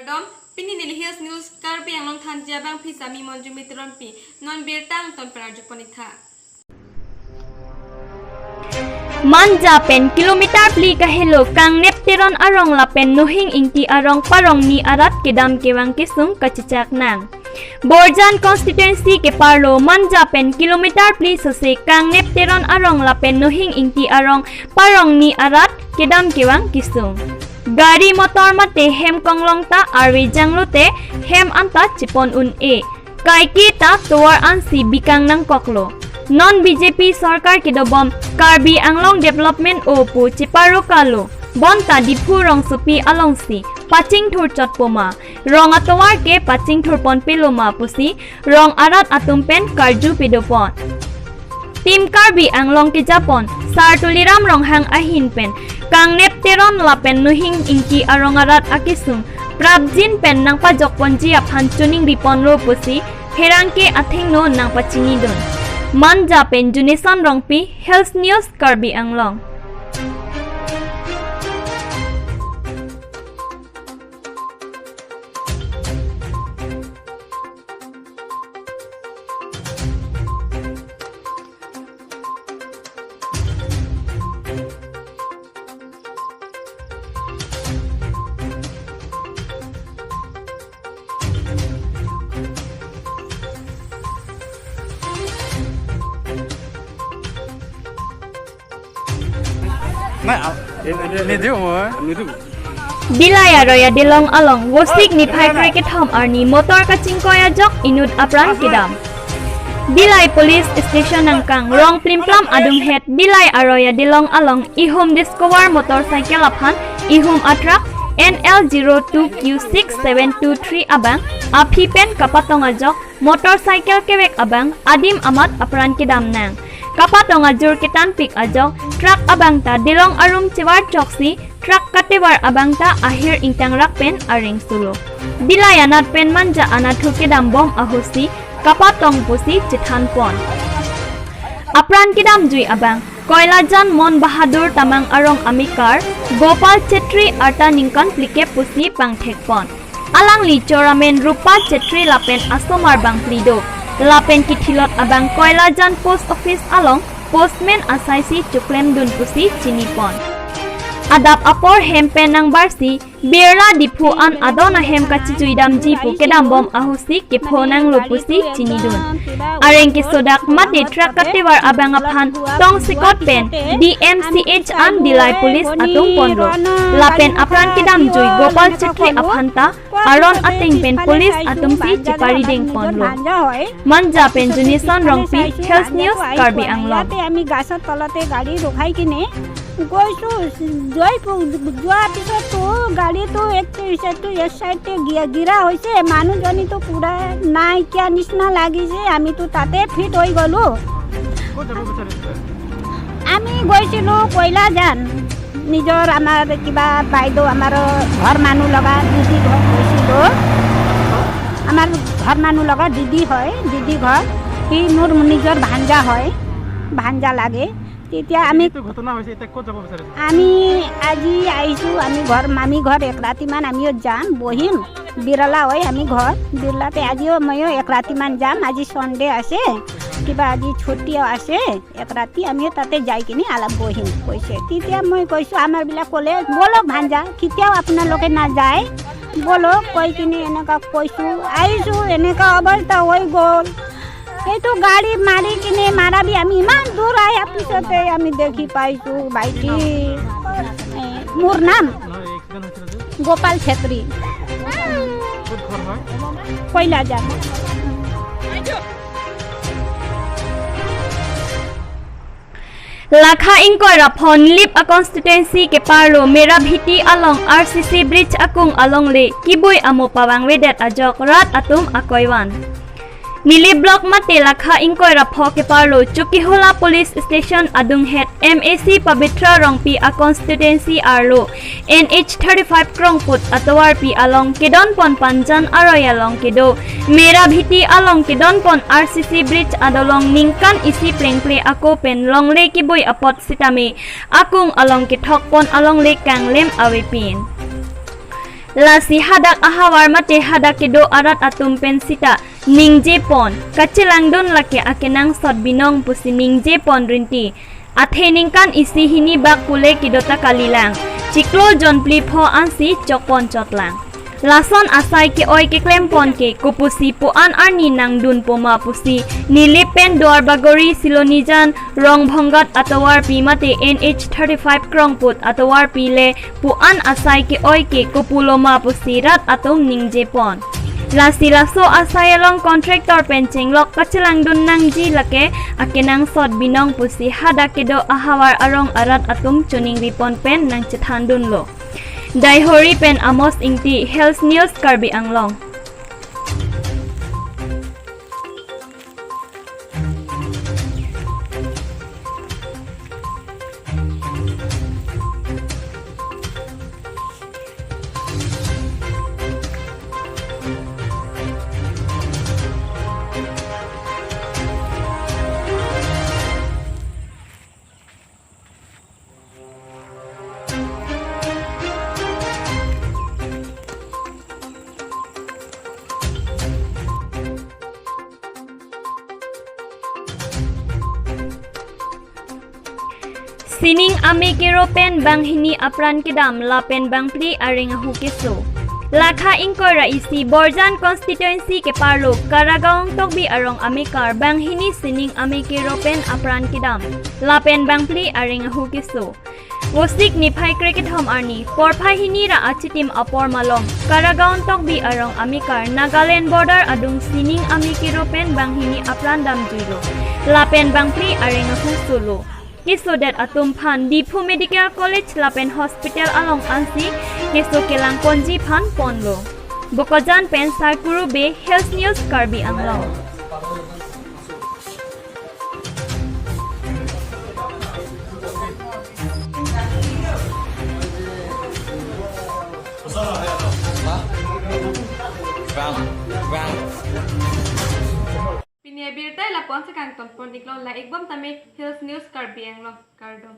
Dom, pini nilihis news karbi ang long thanjia bang pisami monju mitron pi non birtang ton prajo ponitha. Manja pen kilometer pli kahelo kang nepteron arong lapen nuhing ingti arong parong ni arat kedam kewang kisung kacicak nang. Borjan constituency ke parlo manja pen kilometer pli sose kang nepteron arong lapen nuhing ingti arong parong ni arat kedam kewang kisung. Gari motor mate hem konglong ta arwi janglute hem anta chipon un e. Kaiki ta tuar ansi bikang nang koklo. Non BJP sarkar kidobom Karbi Anglong Development Opu Chiparu Kalu Bonta Dipu Rong Supi Alongsi Paching Thur Chotpoma Rong Atowar ke Paching Thur Pon Piloma Pusi Rong Arat Atumpen Karju Pidopon Tim Karbi Anglong ke Japon Sar Tuliram Rong Hang Ahin Pen Kang Nepteron Lapen Nuhing Inki Arong Arat Akisung Prabjin Pen Nang Pajok Ponji Aphan Chuning Ripon Ro Pusi Herangke Athing No Nang Pachini Dun Manja pen Junison Rongpi Health News Karbi Anglong. Bilaya roya dilong along wosik ni pai cricket home arni motor kaching koya jok inud apran kidam. Bilai police station nangkang rong plimplam adung het bilai aroya dilong along ihum discover motorcycle aphan ihum atrak NL02Q6723 abang apipen kapatonga jok motorcycle kewek abang adim amat apran kidam nang. Kapatonga jur kitan pik ajok truck abangta dilong arum ciwar choksi truck katewar abangta ahir intang rakpen aring sulu. Bilaya nat pen manja anathu kidam bom ahusi kapatong pusi chithan pon. Apran kidam jui abang Koilajan Mon Bahadur tamang arong amikar Gopal Chetri arta ningkan plike pusi pangthek pon. Alang li choramen Rupa Chetri lapen asomar bang plido. Lapen kitilot abang Koilajan Post Office along postman asaisi chuklem dun pusi chinipon. Adap apor hempen nang barsi birla dipu an adona hem kachijuidam jipu kedam bom ahusi kipho nang lupusi chinidun. Areng kisodak mate truck katewar abang aphan tong sikot pen DMCH an dilai police atung ponro. Lapen apran kedam jui Gopal Chetri aphanta aron ateng pen police atung si chipari ding ponro. Manja pen Junison Rongpi Health News Karbi Anglong. আমি গাছৰ তলতে গাড়ী ৰখাই কিনে গৈছো যোৱাৰ পিছতো গাড়ীটো এক চাইডে গিৰা হৈছে মানুহজনীতো পুৰা নাইকিয়া নিচিনা লাগিছে আমিতো তাতে ফিট হৈ গ'লো আমি গৈছিলোঁ কয়লাজান নিজৰ আমাৰ কিবা বাইদেউ আমাৰ ঘৰ মানুহ লগা দিদি ঘৰ গৈছিলোঁ আমাৰ ঘৰ মানুহ লগা দিদি হয় দিদি ঘৰ সি মোৰ নিজৰ ভাঞ্জা হয় ভাঞ্জা লাগে তেতিয়া আমি আজি আহিছোঁ আমি ঘৰ এক ৰাতিমান আমিও যাম বহিম বিৰলা হয় আমি ঘৰ বিৰলাতে আজিও ময়ো এক ৰাতিমান যাম আজি সন্ডে আছে কিবা আজি ছুটিও আছে এক ৰাতি আমিও তাতে যাই কিনে অলপ বহিম কৈছে তেতিয়া মই কৈছোঁ আমাৰবিলাক ক'লে বলক ভাঞ্জা কেতিয়াও আপোনালোকে নাযায় বলক কৈ কিনে এনেকুৱা কৈছোঁ আহিছোঁ এনেকুৱা অৱস্থা হৈ গ'ল এইটো গাড়ী মাৰি কিনে মাৰাবি আমি ইমান দূৰ আহাৰ পিছতে আমি দেখি পাইছোঁ ভাইটি মোৰ নাম Gopal Chhetri Koilajan Lakha ingkoi rapon lip a constituency ke parlo mera bhiti along RCC bridge akung along le kiboi amo pawang wedet ajok rat atum akoiwan. Nili block mate lakha ingkoi rapho ke parlo Chukihola police station adung het MAC Pabitra Rongpi a constituency arlo NH35 Krongput atowar pi along kedon pon panjan aroya long kedo mera bhiti along kedon pon RCC bridge adolong ningkan isi plengple ako pen long le kiboi apot sitame akung along ke thok pon along le kanglem awepin Lasi hadak ahawar mate hadak kedo arat atum pensita ningje pon kacilangdon lake akenang sot binong pusi ningje pon rinti atheningkan isi hini bak kule kidota kalilang ciklo jon plipho ansi chokpon chotlang lason asai ke oi ke klempon ke kupusi puan arni nang dun poma pusi nilipen doar bagori silonijan rong bhongat atawar pi mate NH35 krongput atawar pile puan asai ke oi ke kupuloma pusi rat atom ningje pon lasi laso asai long contractor penching lok kachilang dun nang ji lake akenang sot binong pusi hada kedo ahawar arong arat atom chuning ripon pen nang chithandun lo Daihori pen Amos Ingti Health News Karbi Anglong. Sining ami kiro pen bang hini apran kedam la pen bang pli aring hukeso. Lakha ingkor raisi Borjan constituency ke parlo Karagaong tokbi arong amikar bang hini sining ami kiro pen apran kedam la pen bang pli aring hukeso. Wosik ni phai cricket hom arni porphai hini ra achitim apor malom Karagaong tokbi arong amikar Nagaland border adung sining ami kiro pen bang hini apran dam juiro la pen bang pli aring husolo. Kisodet atum phan Dipu Medical College Lapen Hospital along ansi keso kelang konji phan ponlo Bokojan pen Sarkuru Be Health News Karbi Anglong. Pinia birtai la pon sa kang ton pon iklong la igbom tami Health News Karbi Anglong kardom.